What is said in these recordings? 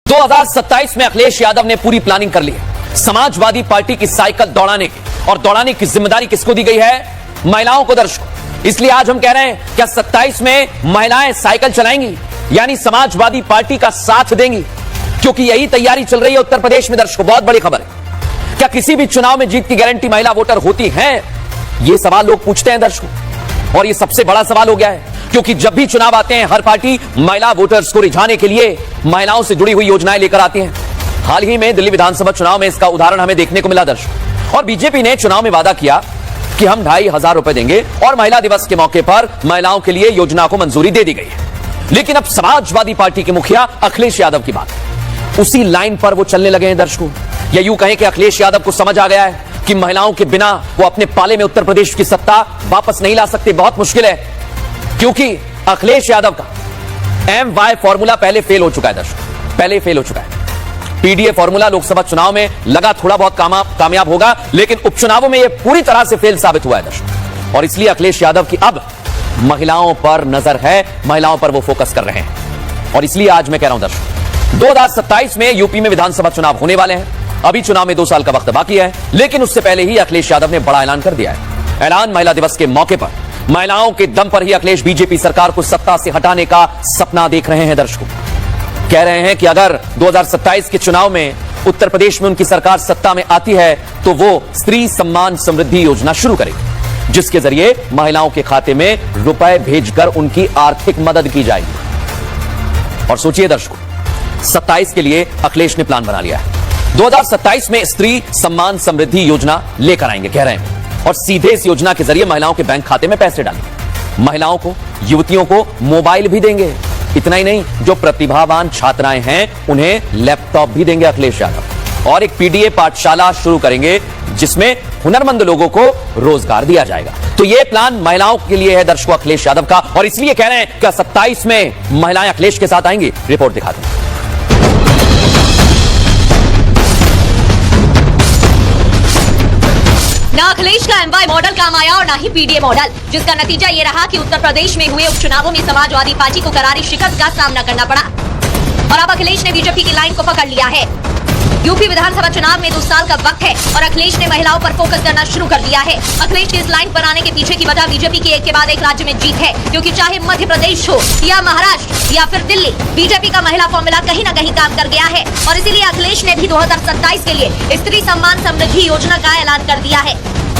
2027 में अखिलेश यादव ने पूरी प्लानिंग कर ली है। समाजवादी पार्टी की साइकिल दौड़ाने की और दौड़ाने की जिम्मेदारी किसको दी गई है? महिलाओं को, दर्शकों। इसलिए आज हम कह रहे हैं क्या 27 में महिलाएं साइकिल चलाएंगी, यानी समाजवादी पार्टी का साथ देंगी, क्योंकि यही तैयारी चल रही है उत्तर प्रदेश में। दर्शकों, बहुत बड़ी खबर है। क्या किसी भी चुनाव में जीत की गारंटी महिला वोटर होती है? ये सवाल लोग पूछते हैं दर्शकों, और ये सबसे बड़ा सवाल हो गया है, क्योंकि जब भी चुनाव आते हैं हर पार्टी महिला वोटर्स को रिझाने के लिए महिलाओं से जुड़ी हुई योजनाएं लेकर आती है। हाल ही में दिल्ली विधानसभा चुनाव में इसका उदाहरण हमें देखने को मिला दर्शकों। और बीजेपी ने चुनाव में वादा किया कि हम 2500 रुपए देंगे और महिला दिवस के मौके पर महिलाओं के लिए योजना को मंजूरी दे दी गई है। लेकिन अब समाजवादी पार्टी के मुखिया अखिलेश यादव की बात, उसी लाइन पर वो चलने लगे हैं दर्शकों। या यूं कहें कि अखिलेश यादव को समझ आ गया है कि महिलाओं के बिना वो अपने पाले में उत्तर प्रदेश की सत्ता वापस नहीं ला सकते। बहुत मुश्किल है, क्योंकि अखिलेश यादव का MY फॉर्मूला पहले फेल हो चुका है दर्शकों, पहले फेल हो चुका है। PDA फॉर्मूला लोकसभा चुनाव में लगा थोड़ा बहुत कामयाब होगा, लेकिन उपचुनावों में यह पूरी तरह से फेल साबित हुआ है दर्शकों। और इसलिए अखिलेश यादव की अब महिलाओं पर नजर है, महिलाओं पर वो फोकस कर रहे हैं। और इसलिए आज मैं कह रहा हूं दर्शकों, 2027 में यूपी में विधानसभा चुनाव होने वाले हैं। अभी चुनाव में 2 साल का वक्त बाकी है, लेकिन उससे पहले ही अखिलेश यादव ने बड़ा ऐलान कर दिया है। ऐलान महिला दिवस के मौके पर महिलाओं के दम पर ही अखिलेश बीजेपी सरकार को सत्ता से हटाने का सपना देख रहे हैं दर्शकों। कह रहे हैं कि अगर 2027 के चुनाव में उत्तर प्रदेश में उनकी सरकार सत्ता में आती है तो वो स्त्री सम्मान समृद्धि योजना शुरू करेगी, जिसके जरिए महिलाओं के खाते में रुपए भेजकर उनकी आर्थिक मदद की जाएगी। और सोचिए दर्शकों, 27 के लिए अखिलेश ने प्लान बना लिया है। 2027 में स्त्री सम्मान समृद्धि योजना लेकर आएंगे कह रहे हैं, और सीधे इस योजना के जरिए महिलाओं के बैंक खाते में पैसे डालेंगे। महिलाओं को, युवतियों को मोबाइल भी देंगे। इतना ही नहीं, जो प्रतिभावान छात्राएं हैं उन्हें लैपटॉप भी देंगे अखिलेश यादव। और एक PDA पाठशाला शुरू करेंगे जिसमें हुनरमंद लोगों को रोजगार दिया जाएगा। तो यह प्लान महिलाओं के लिए है दर्शकों अखिलेश यादव का, और इसलिए कह रहे हैं कि 27 में महिलाएं अखिलेश के साथ आएंगी। रिपोर्ट दिखाते हैं। ना अखिलेश का MY मॉडल काम आया और ना ही PDA मॉडल, जिसका नतीजा ये रहा कि उत्तर प्रदेश में हुए उपचुनावों में समाजवादी पार्टी को करारी शिकस्त का सामना करना पड़ा। और अब अखिलेश ने बीजेपी की लाइन को पकड़ लिया है। यूपी विधानसभा चुनाव में 2 साल का वक्त है और अखिलेश ने महिलाओं पर फोकस करना शुरू कर दिया है। अखिलेश के इस लाइन पर आने के पीछे की वजह बीजेपी की एक के बाद एक राज्य में जीत है, क्योंकि चाहे मध्य प्रदेश हो या महाराष्ट्र या फिर दिल्ली, बीजेपी का महिला फॉर्मूला कहीं न कहीं काम कर गया है। और इसीलिए अखिलेश ने भी 2027 के लिए स्त्री सम्मान समृद्धि योजना का ऐलान कर दिया है।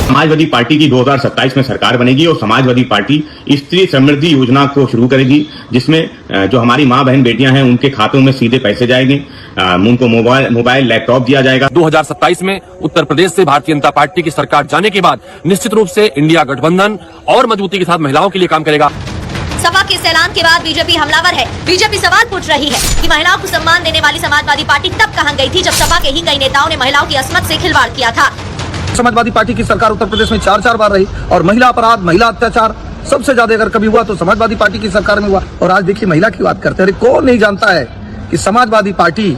समाजवादी पार्टी की 2027 में सरकार बनेगी और समाजवादी पार्टी स्त्री समृद्धि योजना को शुरू करेगी, जिसमें जो हमारी माँ बहन बेटियां हैं उनके खातों में सीधे पैसे जाएंगे, उनको मोबाइल लैपटॉप दिया जाएगा। 2027 में उत्तर प्रदेश से भारतीय जनता पार्टी की सरकार जाने के बाद निश्चित रूप से इंडिया गठबंधन और मजबूती के साथ महिलाओं के लिए काम करेगा। सपा के इस ऐलान के बाद बीजेपी हमलावर है। बीजेपी सवाल पूछ रही है कि महिलाओं को सम्मान देने वाली समाजवादी पार्टी तब कहां गई थी जब सपा के ही कई नेताओं ने महिलाओं की अस्मत से खिलवाड़ किया था। समाजवादी पार्टी की सरकार उत्तर प्रदेश में 4 बार रही, और महिला अपराध, महिला अत्याचार सबसे ज्यादा अगर कभी हुआ तो समाजवादी पार्टी की सरकार में हुआ। और आज देखिए महिला की बात करते हैं। कौन नहीं जानता है कि समाजवादी पार्टी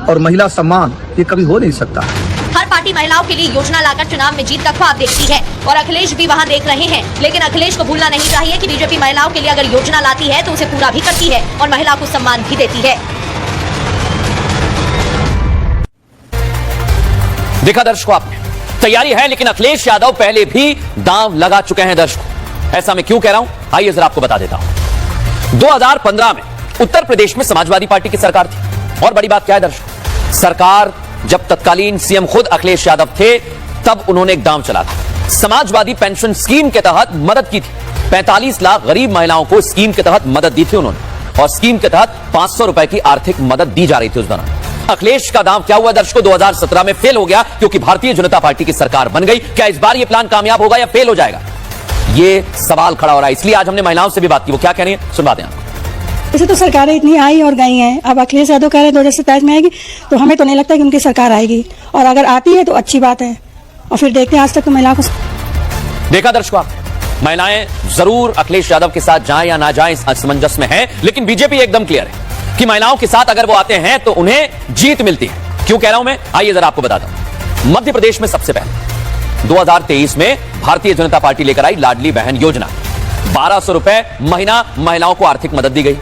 और महिला सम्मान ये कभी हो नहीं सकता। हर पार्टी महिलाओं के लिए योजना लाकर चुनाव में जीत का ख्वाब देखती है, और अखिलेश भी वहां देख रहे हैं। लेकिन अखिलेश को भूलना नहीं चाहिए कि बीजेपी महिलाओं के लिए अगर योजना लाती है तो उसे पूरा भी करती है और महिला को सम्मान भी देती है। देखा दर्शकों, आपने तैयारी है, लेकिन अखिलेश यादव पहले भी दांव लगा चुके हैं दर्शकों। ऐसा मैं क्यों कह रहा हूं, आइए जरा आपको बता देता हूं। 2015 में उत्तर प्रदेश में समाजवादी पार्टी की सरकार थी, और बड़ी बात क्या है दर्शकों, सरकार जब तत्कालीन CM खुद अखिलेश यादव थे तब उन्होंने एक दांव चला था। समाजवादी पेंशन स्कीम के तहत मदद की थी। 45 लाख गरीब महिलाओं को स्कीम के तहत मदद दी थी उन्होंने, और स्कीम के तहत 500 रुपए की आर्थिक मदद दी जा रही थी उस दौरान। अखिलेश का दांव क्या हुआ दर्शकों, 2017 में फेल हो गया, क्योंकि भारतीय जनता पार्टी की सरकार बन गई। क्या इस बार यह प्लान कामयाब होगा या फेल हो जाएगा, ये सवाल खड़ा हो रहा है। इसलिए आज हमने महिलाओं से भी बात की, वो क्या कह रही है सुनवाते हैं। वैसे तो सरकारें इतनी आई और गई हैं, अब अखिलेश यादव कह रहे हैं 2027 में आएगी, तो हमें तो नहीं लगता कि उनकी सरकार आएगी, और अगर आती है तो अच्छी बात है। और फिर देखते हैं, आज तक तो महिलाओं को देखा दर्शकों, महिलाएं जरूर अखिलेश यादव के साथ जाएं या ना जाएं इस असमंजस में है, लेकिन बीजेपी एकदम क्लियर है कि महिलाओं के साथ अगर वो आते हैं तो उन्हें जीत मिलती है। क्यों कह रहा हूं मैं, आइए जरा आपको बताता हूं। मध्य प्रदेश में सबसे पहले 2023 में भारतीय जनता पार्टी लेकर आई लाडली बहन योजना। 1200 रुपए महीना महिलाओं को आर्थिक मदद दी गई।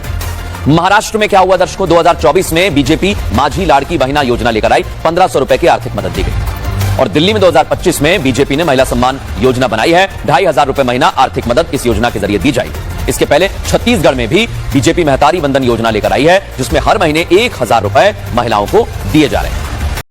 महाराष्ट्र में क्या हुआ दर्शकों, 2024 में बीजेपी माझी लाड़की बहिना योजना लेकर आई, 1500 रुपए की आर्थिक मदद दी गई। और दिल्ली में 2025 में बीजेपी ने महिला सम्मान योजना बनाई है, 2500 रुपए महीना आर्थिक मदद इस योजना के जरिए दी जाएगी। इसके पहले छत्तीसगढ़ में भी बीजेपी महतारी वंदन योजना लेकर आई है, जिसमें हर महीने 1000 रुपए महिलाओं को दिए जा रहे हैं।